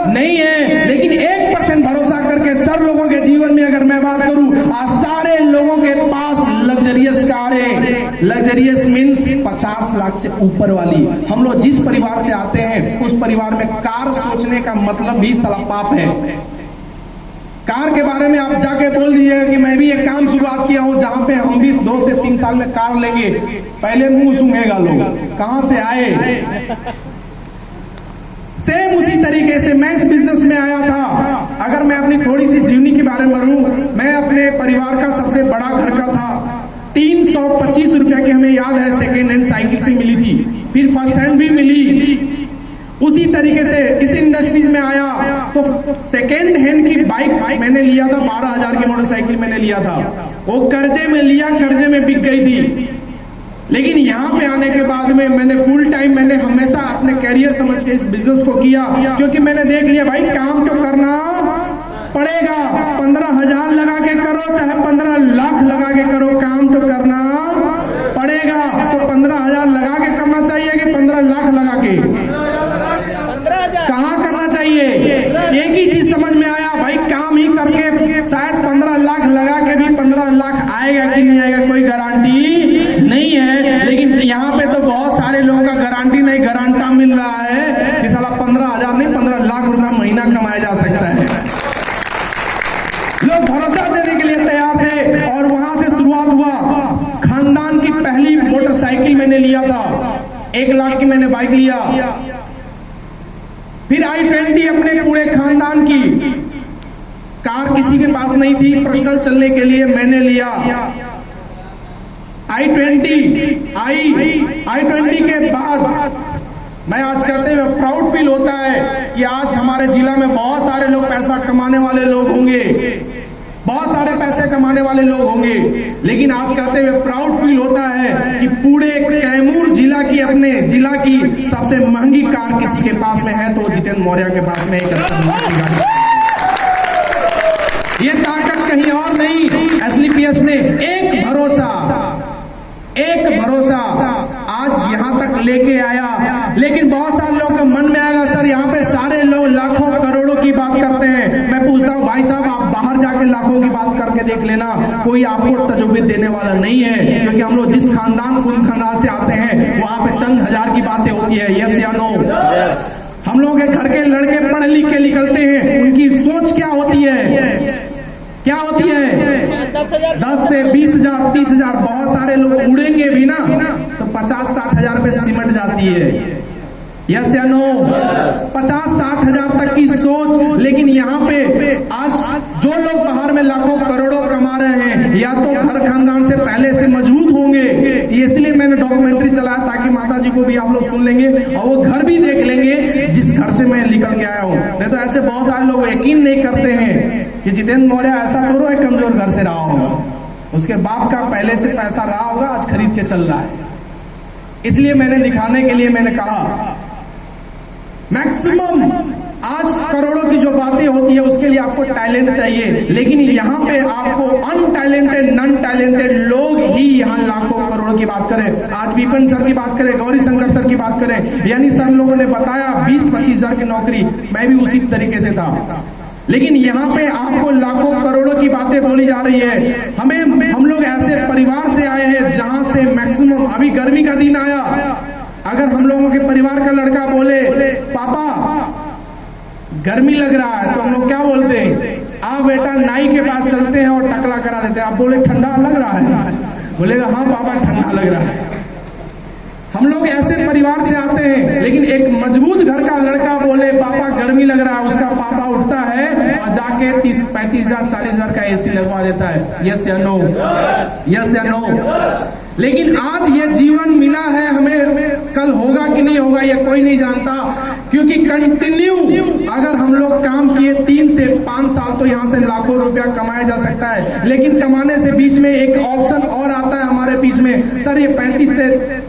नहीं है, लेकिन 1% भरोसा करके सब लोगों के जीवन में अगर मैं बात करूं, आज सारे लोगों के पास लग्जरियस कारें, लग्जरियस मीन्स 50 लाख से ऊपर वाली। हम लोग जिस परिवार से आते हैं उस परिवार में कार सोचने का मतलब भी साला पाप है। कार के बारे में आप जाके बोल दीजिएगा कि मैं भी एक काम शुरुआत किया हूं जहां पे हम भी 2 से 3 साल में कार लेंगे, पहले मुंह सूंघेगा लोग, कहां से आए। सेम उसी तरीके से मैं इस बिजनेस में आया था। अगर मैं अपनी थोड़ी सी जीवनी के बारे में बोलूं, मैं अपने परिवार का सबसे बड़ा घर का था। 325 रुपया की हमें याद है सेकेंड हैंड साइकिल से मिली थी, फिर फर्स्ट हैंड भी मिली। उसी तरीके से इस इंडस्ट्रीज में आया तो सेकेंड हैंड की बाइक मैंने लिया था, 12,000 की मोटरसाइकिल मैंने लिया था, वो कर्जे में लिया, कर्जे में बिक गई थी। लेकिन यहाँ पे आने के बाद में मैंने फुल टाइम, मैंने हमेशा अपने कैरियर समझ के इस बिजनेस को किया, क्योंकि मैंने देख लिया भाई काम तो करना पड़ेगा। 15,000 लगा के करो चाहे 15 लाख लगा के करो, काम तो करना पड़ेगा। तो 15,000 लगा के करना चाहिए कि 15 लाख लगा के? कहाँ करना चाहिए? एक ही चीज समझ में आया भाई, काम ही करके शायद 15 लाख लगा के भी 15 लाख आएगा कि नहीं आएगा कोई गारंटी नहीं है। लेकिन यहाँ पे तो बहुत सारे लोगों का गारंटी नहीं, गारंटा मिल रहा है कि साला 15,000 नहीं 15 लाख रुपया महीना कमाया जा सकता है। लोग भरोसा देने के लिए तैयार थे और वहां से शुरुआत हुआ। खानदान की पहली मोटरसाइकिल मैंने लिया था, 1 लाख की मैंने बाइक लिया। फिर i20 अपने पूरे खानदान की, कार किसी के पास नहीं थी, पर्सनल चलने के लिए मैंने लिया i20 के बाद मैं आज कहते हुए प्राउड फील होता है कि आज हमारे जिला में बहुत सारे लोग पैसा कमाने वाले लोग होंगे, बहुत सारे पैसे कमाने वाले लोग होंगे। लेकिन आज कहते हुए प्राउड फील होता है कि पूरे कैमूर जिला की, अपने जिला की सबसे महंगी कार किसी के पास में है तो जितेंद्र मौर्य के पास में एक ये ताकत कहीं और नहीं, एसलीपीएस ने एक भरोसा आज यहां तक लेके आया। लेकिन बहुत सारे लोगों के मन में आएगा सर यहाँ पे सारे लोग लाखों करोड़ों की बात करते हैं। मैं पूछता हूँ भाई साहब, आप बाहर जाके लाखों की बात करके देख लेना, कोई आपको तजुर्बे देने वाला नहीं है। क्योंकि हम लोग जिस खानदान से आते हैं वहां पे चंद हजार की बातें होती है, यस या नो। हम लोग के घर के लड़के पढ़ लिख के निकलते हैं, उनकी सोच क्या होती है? 10 से 20,000 30,000, बहुत सारे लोग उड़ेंगे भी ना तो 50-60 हजार पे सिमट जाती है, यस या नो। 50-60 हजार तक की सोच। लेकिन यहाँ पे आज जो लोग बाहर में लाखों करोड़ों कमा रहे हैं, या तो घर खानदान से पहले से मजबूत होंगे, इसलिए मैंने डॉक्यूमेंट्री चलाया ताकि माता जी को भी आप लोग सुन लेंगे और वो घर भी देख लेंगे जिस घर से मैं निकल के आया हूँ। नहीं तो ऐसे बहुत सारे लोग यकीन नहीं करते हैं कि जितेंद्र मौर्य ऐसा तो है कमजोर घर से रहा होगा, उसके बाप का पहले से पैसा रहा होगा, आज खरीद के चल रहा है। इसलिए मैंने दिखाने के लिए मैंने कहा मैक्सिमम आज करोड़ों की जो बातें होती है उसके लिए आपको टैलेंट चाहिए, लेकिन यहाँ पे आपको अनटैलेंटेड नॉन टैलेंटेड लोग ही यहाँ लाखों करोड़ों की बात करें। आज विपिन सर की बात करें, गौरी शंकर सर की बात करें, यानी सर लोगों ने बताया 20-25 हजार की नौकरी, मैं भी उसी तरीके से था। लेकिन यहाँ पे आपको लाखों करोड़ों की बातें बोली जा रही है। हम लोग ऐसे परिवार से आए हैं जहां से मैक्सिमम, अभी गर्मी का दिन आया, अगर हम लोगों के परिवार का लड़का बोले पापा गर्मी लग रहा है तो हम लोग क्या बोलते हैं? आप बेटा नाई के पास चलते हैं और टकला करा देते हैं। आप बोले ठंडा लग रहा है, बोलेगा हाँ पापा ठंडा लग रहा है। हम लोग ऐसे परिवार से आते हैं, लेकिन एक मजबूत घर का लड़का बोले पापा गर्मी लग रहा है, उसका पापा उठता है और जाके 30-35 हजार 40 हजार का एसी लगवा देता है, यस या नो, यस या नो। लेकिन आज ये जीवन मिला है हमें, कल होगा कि नहीं होगा ये कोई नहीं जानता, क्योंकि कंटिन्यू अगर हम लोग काम किए 3 से 5 साल तो यहाँ से लाखों रुपया कमाया जा सकता है। लेकिन कमाने से बीच में एक ऑप्शन और आता है हमारे बीच में, सर ये 35 से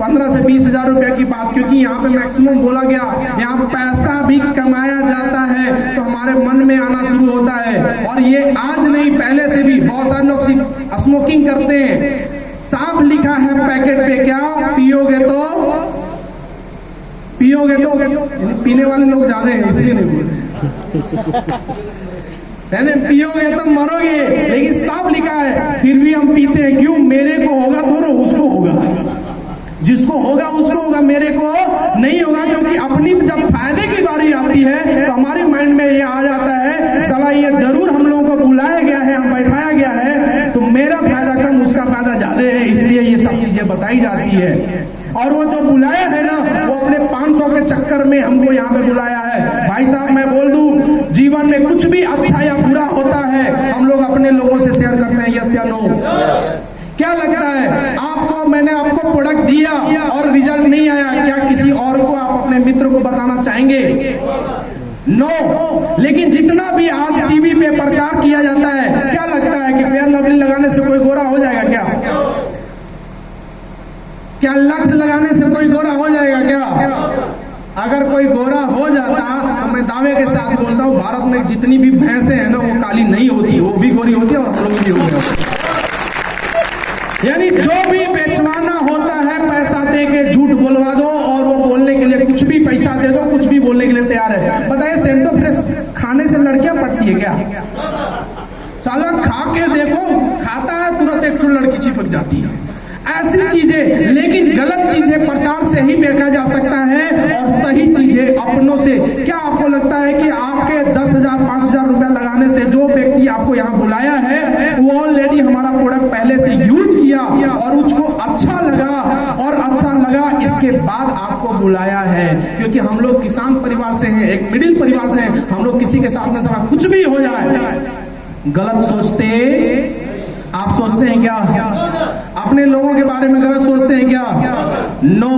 15 से 20 हजार रुपया की बात, क्योंकि यहाँ पे मैक्सिमम बोला गया यहाँ पैसा भी कमाया जाता है, तो हमारे मन में आना शुरू होता है। और ये आज नहीं पहले से भी बहुत सारे लोग स्मोकिंग करते हैं, साफ लिखा है पैकेट पे क्या पियोगे तो पीने वाले लोग ज्यादा हैं इसलिए नहीं बोल रहे। कहने पियोगे तो मरोगे, लेकिन साफ लिखा है फिर भी हम पीते हैं। क्यों? मेरे को होगा थोड़ा उसको होगा, जिसको होगा उसको होगा, मेरे को नहीं होगा। क्योंकि अपनी जब फायदे की बारी आती है तो हमारे माइंड में ये आ जाता है, साला ये जरूर हम लोगों को बुलाया गया है, हम बैठाया गया है, तो मेरा फायदा कम उसका फायदा ज्यादा है, इसलिए ये सब चीजें बताई जाती है। और वो जो बुलाया है ना, वो अपने 500 के चक्कर में हमको यहाँ पे बुलाया है। भाई साहब मैं बोल दूं, जीवन में कुछ भी अच्छा या बुरा होता है हम लोग अपने लोगों से शेयर करते हैं, यस या नो? क्या लगता है आपको? मैंने आपको प्रोडक्ट दिया और रिजल्ट नहीं आया, क्या किसी और को आप अपने मित्र को बताना चाहेंगे? नो। लेकिन जितना भी आज टीवी पे प्रचार किया जाता है, क्या लगता है कि फेयर लवली लगाने से कोई गोरा हो जाएगा क्या? क्या लक्स लगाने से कोई गोरा हो जाएगा क्या? अगर कोई गोरा हो जाता तो मैं दावे के साथ बोलता हूँ, भारत में जितनी भी भैंसें हैं ना, वो काली नहीं होती, वो भी गोरी होती है और हम लोग भी हो गए। यानी जो भी बेचवाना होता है पैसा दे के झूठ बोलवा दो, और वो बोलने के लिए कुछ भी पैसा दे दो, कुछ भी बोलने के लिए तैयार है। बताइए सेंटो फ्रेश खाने से लड़कियां पड़ती है क्या? साला खा के देखो, खाता है तुरंत एक लड़की चिपक जाती है। ऐसी चीजें, लेकिन गलत चीजें प्रचार से ही देखा जा सकता है और सही चीजें अपनों से। क्या आपको लगता है कि आपके 10,000 5,000 रुपया लगाने से जो व्यक्ति आपको यहाँ बुलाया है वो ऑलरेडी हमारा प्रोडक्ट पहले से यूज किया और उसको अच्छा लगा, और अच्छा लगा इसके बाद आपको बुलाया है? क्योंकि हम लोग किसान परिवार से हैं, एक मिडिल परिवार से हैं, हम लोग किसी के साथ में सारा कुछ भी हो जाए गलत सोचते। आप सोचते हैं क्या? अपने लोगों के बारे में गलत सोचते हैं क्या? नो।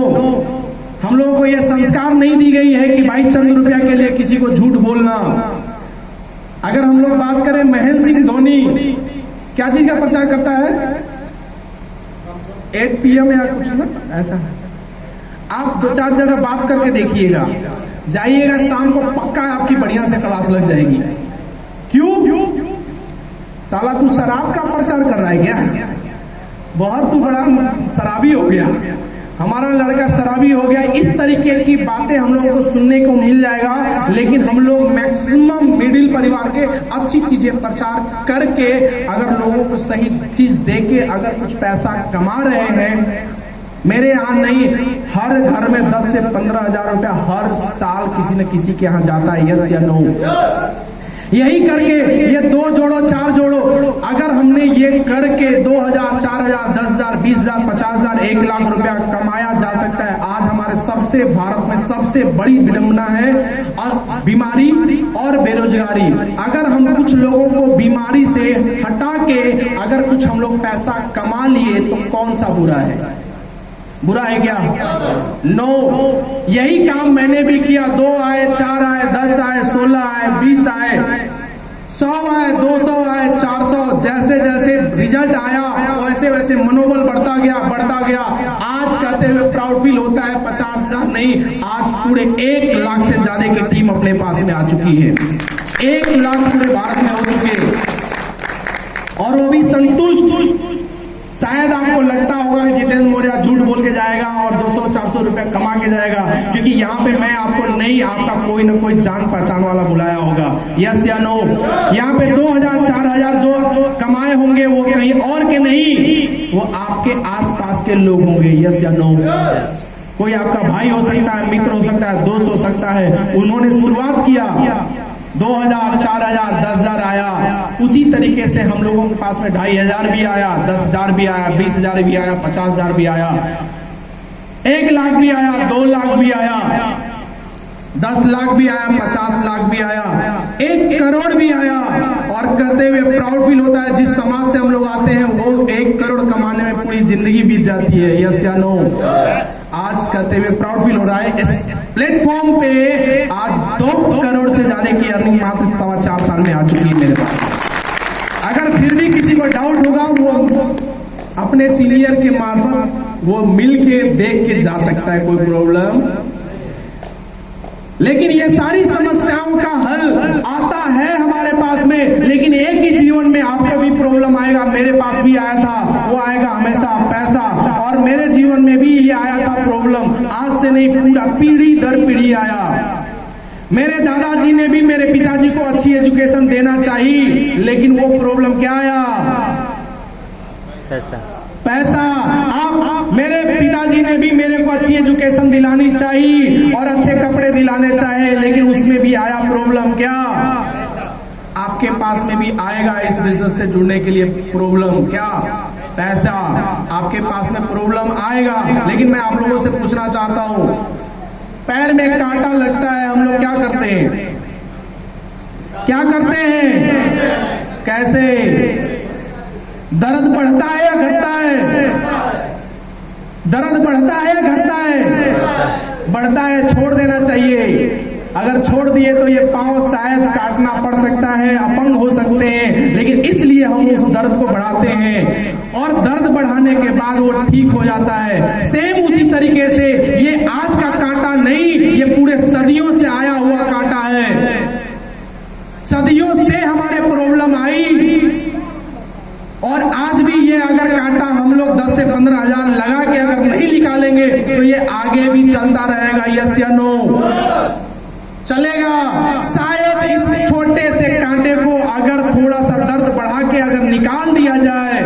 हम लोगों को यह संस्कार नहीं दी गई है कि भाई चंद रुपया के लिए किसी को झूठ बोलना। अगर हम लोग बात करें, महेंद्र सिंह धोनी क्या चीज का प्रचार करता है? 8 PM या कुछ ना ऐसा है। आप 2-4 जगह बात करके देखिएगा, जाइएगा शाम को, पक्का आपकी बढ़िया से क्लास लग जाएगी। क्यों? साला तू शराब का प्रचार कर रहा है क्या? बहुत तू बड़ा शराबी हो गया, हमारा लड़का शराबी हो गया। इस तरीके की बातें हम लोगों को सुनने को मिल जाएगा। लेकिन हम लोग मैक्सिमम मिडिल परिवार के अच्छी चीजें प्रचार करके, अगर लोगों को सही चीज देके अगर कुछ पैसा कमा रहे हैं, मेरे यहाँ नहीं, हर घर में 10 से 15,000 रुपया हर साल किसी न किसी के यहाँ जाता है, यस या नो? यही करके ये 2 जोड़ो 4 जोड़ो, अगर हमने ये करके 2,000 4,000 10,000 20,000 50,000 1 लाख रुपया कमाया जा सकता है। आज हमारे सबसे भारत में सबसे बड़ी विडंबना है बीमारी और बेरोजगारी। अगर हम कुछ लोगों को बीमारी से हटा के अगर कुछ हम लोग पैसा कमा लिए तो कौन सा बुरा है? बुरा है क्या? नो। यही काम मैंने भी किया। 2 आए, 4 आए, 10 आए, 16 आए, 20 आए, 100 आए, 200 आए, 400, जैसे जैसे रिजल्ट आया वैसे वैसे मनोबल बढ़ता गया। आज कहते हुए प्राउड फील होता है 50,000 नहीं, आज पूरे 1 लाख से ज्यादा की टीम अपने पास में आ चुकी है। 1 लाख पूरे भारत में हो चुके, और वो भी संतुष्ट। शायद आपको लगता होगा कि जितेंद्र मौर्य झूठ बोल के जाएगा और 200-400 रुपया कमा के जाएगा, क्योंकि यहाँ पे मैं आपको नहीं, आपका कोई ना कोई जान पहचान वाला बुलाया होगा, यस या नो? यहाँ पे 2,000-4,000 जो कमाए होंगे वो कहीं और के नहीं, वो आपके आसपास के लोग होंगे, यस या नो? कोई आपका भाई हो सकता है, मित्र हो सकता है, दोस्त हो सकता है, उन्होंने शुरुआत किया, 2,000 4,000 10,000 आया। उसी तरीके से हम लोगों के पास में 2,500 भी आया, 10,000 भी आया, 20,000 भी आया, 50,000 भी आया, 1 लाख भी आया, 2 लाख भी आया, 10 लाख भी आया, 50 लाख भी आया, 1 करोड़ भी आया। और करते हुए प्राउड फील होता है। जिस समाज से हम लोग आते हैं वो 1 करोड़ कमाने में पूरी जिंदगी बीत जाती है, यस या नो? आज कहते हुए प्राउड फील हो रहा है। इस प्लेटफॉर्म पे आज 2 करोड़ से ज्यादा की अर्निंग मात्र 4.25 साल में आ चुकी है मेरे पास। अगर फिर भी किसी को डाउट होगा, वो अपने सीनियर के मार्फत वो मिल के देख के जा सकता है, कोई प्रॉब्लम। लेकिन ये सारी समस्याओं का हल आता है हमारे पास में, लेकिन एक ही जीवन में आपका भी प्रॉब्लम आएगा, मेरे पास भी आया था, वो आएगा हमेशा पैसा। और मेरे जीवन में भी ये आया था प्रॉब्लम, आज से नहीं, पूरा पीढ़ी दर पीढ़ी आया। मेरे दादाजी ने भी मेरे पिताजी को अच्छी एजुकेशन देना चाहिए, लेकिन वो प्रॉब्लम क्या आया? पैसा। आप मेरे पिताजी ने भी मेरे को अच्छी एजुकेशन दिलानी चाहिए और अच्छे कपड़े दिलाने चाहे, लेकिन उसमें भी आया प्रॉब्लम क्या? आपके पास में भी आएगा इस बिजनेस से जुड़ने के लिए प्रॉब्लम क्या? पैसा। आपके पास में प्रॉब्लम आएगा, लेकिन मैं आप लोगों से पूछना चाहता हूं, पैर में कांटा लगता है, हम लोग क्या करते हैं? क्या करते हैं? कैसे? दर्द बढ़ता है या घटता है? दर्द बढ़ता है या घटता है? बढ़ता है। छोड़ देना चाहिए। अगर छोड़ दिए तो ये पांव शायद काटना पड़ सकता है, अपंग हो सकते हैं, लेकिन इसलिए हम उस दर्द को बढ़ाते हैं और दर्द बढ़ाने के बाद वो ठीक हो जाता है। सेम उसी तरीके से ये आज का कांटा नहीं, ये पूरे सदियों से आया हुआ कांटा है। सदियों से हमारे प्रॉब्लम आई और आज भी ये अगर कांटा हम लोग 10 से 15 हजार लगा के अगर नहीं निकालेंगे तो ये आगे भी चलता रहेगा। यस या नो? चलेगा। शायद इस छोटे से कांटे को अगर थोड़ा सा दर्द बढ़ा के अगर निकाल दिया जाए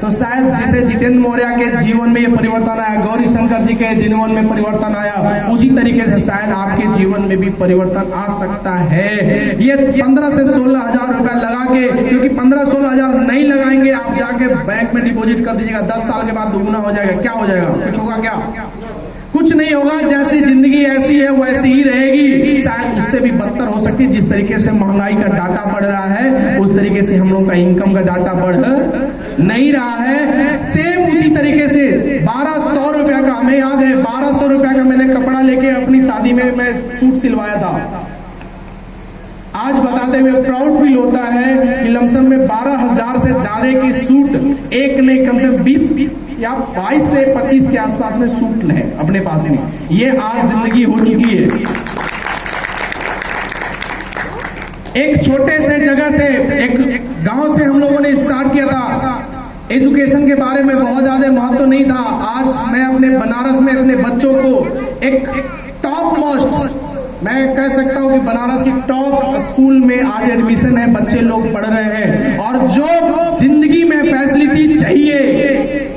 तो शायद जिसे जितेंद्र मौर्य के जीवन में ये परिवर्तन आया, गौरी शंकर जी के जीवन में परिवर्तन आया, उसी तरीके से शायद आपके जीवन में भी परिवर्तन आ सकता है। ये 15 से 16 हजार रुपया लगा के, क्योंकि 15-16 हजार नहीं लगाएंगे, आप जाके बैंक में डिपॉजिट कर दीजिएगा, 10 साल के बाद दुगुना हो जाएगा। क्या हो जाएगा? कुछ होगा क्या? कुछ नहीं होगा। जैसी जिंदगी ऐसी है वैसी ही रहेगी, शायद उससे भी बदतर हो सकती है। जिस तरीके से महंगाई का डाटा बढ़ रहा है उस तरीके से हम लोग का इनकम का डाटा बढ़ नहीं रहा है। सेम उसी तरीके से 1200 रुपया का, हमें याद है 1200 रुपया का मैंने कपड़ा लेके अपनी शादी में मैं सूट सिलवाया था। आज बताते हुए प्राउड फील होता है कि लमसम में 12,000 से ज्यादा की सूट एक नहीं, कम से कम 20 या 22 से 25 के आसपास में सूट है अपने पास में। ये आज जिंदगी हो चुकी है। एक छोटे से जगह से, एक गांव से हम लोगों ने स्टार्ट किया था। एजुकेशन के बारे में बहुत ज्यादा महत्व नहीं था। आज मैं अपने बनारस में अपने बच्चों को एक टॉप मोस्ट, मैं कह सकता हूं कि बनारस की टॉप स्कूल में आज एडमिशन है, बच्चे लोग पढ़ रहे हैं। और जो जिंदगी में फैसिलिटी चाहिए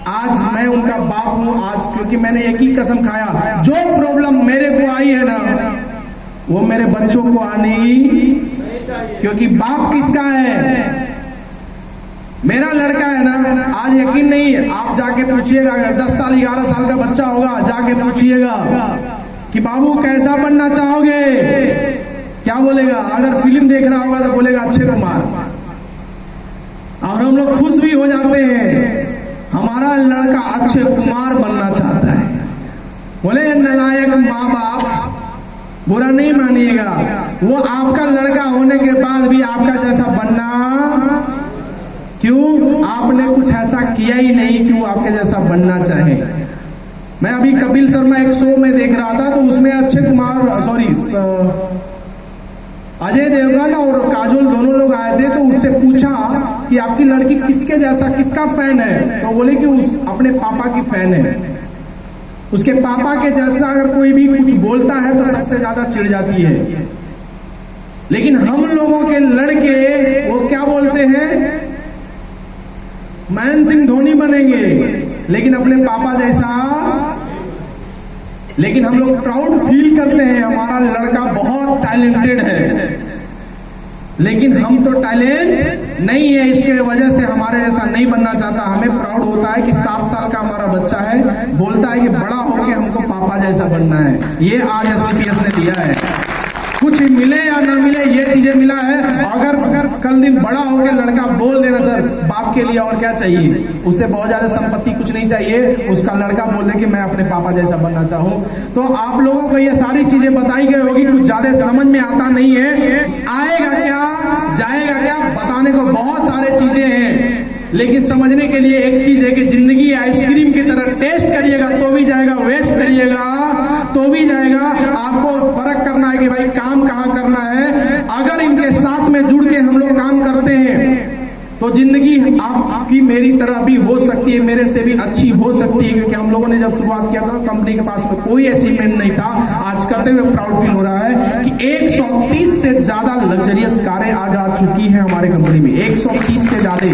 आज मैं उनका बाप हूं। आज क्योंकि मैंने एक ही कसम खाया, जो प्रॉब्लम मेरे को आई है ना वो मेरे बच्चों को आनी, क्योंकि बाप किसका है? मेरा लड़का है ना। आज यकीन नहीं, आप जाके पूछिएगा, अगर 10 साल 11 साल का बच्चा होगा, जाके पूछिएगा कि बाबू कैसा बनना चाहोगे, क्या बोलेगा? अगर फिल्म देख रहा होगा तो बोलेगा अक्षय कुमार। और हम लोग खुश भी हो जाते हैं, हमारा लड़का अक्षय कुमार बनना चाहता है। बोले नालायक माँ बाप, बुरा नहीं मानिएगा, वो आपका लड़का होने के बाद भी आपका जैसा बनना, क्यों? आपने कुछ ऐसा किया ही नहीं कि वो आपके जैसा बनना चाहे। मैं अभी कपिल शर्मा एक शो में देख रहा था, तो उसमें अक्षय कुमार, सॉरी अजय देवगन और काजोल दोनों लोग आए थे। तो उससे पूछा कि आपकी लड़की किसके जैसा, किसका फैन है? तो बोले कि उस अपने पापा की फैन है। उसके पापा के जैसा अगर कोई भी कुछ बोलता है तो सबसे ज्यादा चिढ़ जाती है। लेकिन हम लोगों के लड़के वो क्या बोलते हैं? महेंद्र सिंह धोनी बनेंगे, लेकिन अपने पापा जैसा। लेकिन हम लोग प्राउड फील करते हैं हमारा लड़का बहुत टैलेंटेड है, लेकिन हम तो टैलेंट नहीं है, इसके वजह से हमारे जैसा नहीं बनना चाहता। हमें प्राउड होता है कि 7 साल का हमारा बच्चा है, बोलता है कि बड़ा होके हमको पापा जैसा बनना है। ये आज एसपीएस ने दिया है। कुछ मिले या ना मिले, ये चीजें मिला है। अगर कल दिन बड़ा होकर लड़का बोल देना सर बाप के लिए और क्या चाहिए, उससे बहुत ज्यादा संपत्ति कुछ नहीं चाहिए, उसका लड़का बोल दे कि मैं अपने पापा जैसा बनना चाहूं, तो आप लोगों को ये सारी चीजें बताई गई होगी, कुछ ज्यादा समझ में आता नहीं है। आएगा क्या, जाएगा क्या, बताने को बहुत सारे चीजें हैं, लेकिन समझने के लिए एक चीज है कि जिंदगी आइसक्रीम की तरह टेस्ट करिएगा तो भी जाएगा, वेस्ट करिएगा तो भी जाएगा। आपको फर्क करना है कि भाई काम कहाँ करना है। अगर इनके साथ में जुड़ के हम लोग काम करते हैं तो जिंदगी आपकी मेरी तरह भी हो सकती है, मेरे से भी अच्छी हो सकती है, क्योंकि हम लोगों ने जब शुरुआत किया था कंपनी के पास में कोई अचीवमेंट नहीं था। आज करते हुए प्राउड फील हो रहा है कि 130 से ज्यादा लग्जरियस कारें आज आ चुकी हैं हमारे कंपनी में। 130 से ज्यादा,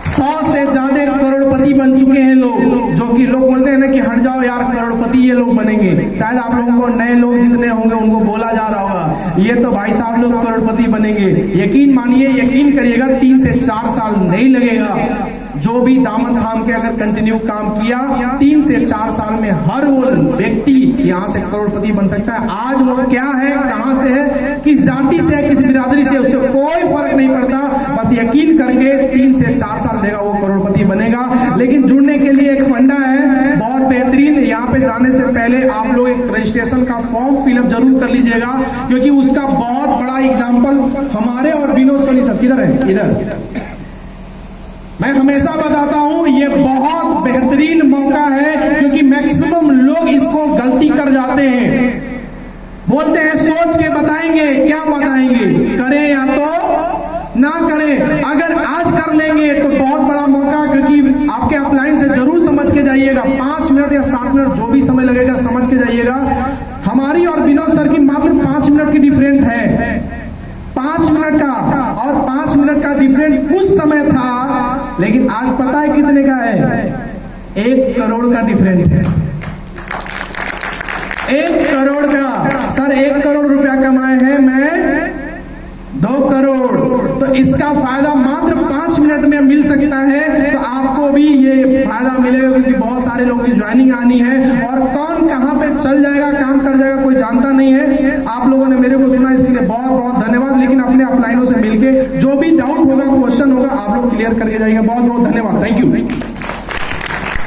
100 से ज्यादा करोड़पति बन चुके हैं लोग, जो कि लोग बोलते हैं ना कि हट जाओ यार, करोड़पति ये लोग बनेंगे। शायद आप लोगों को नए लोग जितने होंगे उनको बोला जा रहा होगा ये तो भाई साहब लोग करोड़पति बनेंगे। यकीन मानिए, यकीन करिएगा, 3 से 4 साल नहीं लगेगा। जो भी दामन थाम के अगर कंटिन्यू काम किया, 3 से 4 साल में हर वो व्यक्ति यहाँ से करोड़पति बन सकता है। आज वो क्या है, कहां से है, किस जाति से है, किस बिरादरी से, उससे कोई फर्क नहीं पड़ता। बस यकीन करके 3 से 4 साल देगा, वो करोड़पति बनेगा। लेकिन जुड़ने के लिए एक फंडा है बहुत बेहतरीन। यहाँ पे जाने से पहले आप लोग एक रजिस्ट्रेशन का फॉर्म फिलअप जरूर कर लीजिएगा, क्योंकि उसका बहुत बड़ा एग्जाम्पल हमारे और विनोद सोनी सब किधर है, इधर। मैं हमेशा बताता हूं ये बहुत बेहतरीन मौका है, क्योंकि मैक्सिमम लोग इसको गलती कर जाते हैं। बोलते हैं सोच के बताएंगे, क्या बताएंगे, करें या तो ना करें। अगर आज कर लेंगे तो बहुत बड़ा मौका, क्योंकि आपके अपलाइन से जरूर समझ के जाइएगा। 5 मिनट या 7 मिनट जो भी समय लगेगा समझ के जाइएगा। हमारी और विनोद सर की मात्र 5 मिनट की डिफरेंट है, 5 मिनट का, और 5 मिनट का डिफरेंट उस समय था, लेकिन आज पता है कितने का है? 1 करोड़ का डिफरेंट है। 1 करोड़ का। सर 1 करोड़ रुपया कमाए हैं, मैं 2 करोड़। तो इसका फायदा मात्र 5 मिनट में मिल सकता है। तो आपको भी ये फायदा मिलेगा, क्योंकि बहुत सारे लोगों की ज्वाइनिंग आनी है, और कौन कहां पे चल जाएगा, काम कर जाएगा, कोई जानता नहीं है। आप लोगों ने मेरे को सुना, इसके लिए बहुत बहुत धन्यवाद। लेकिन अपने अपलाइनों से मिलके जो भी डाउट होगा, क्वेश्चन होगा, आप लोग क्लियर करके जाइएगा। बहुत बहुत धन्यवाद, थैंक यू।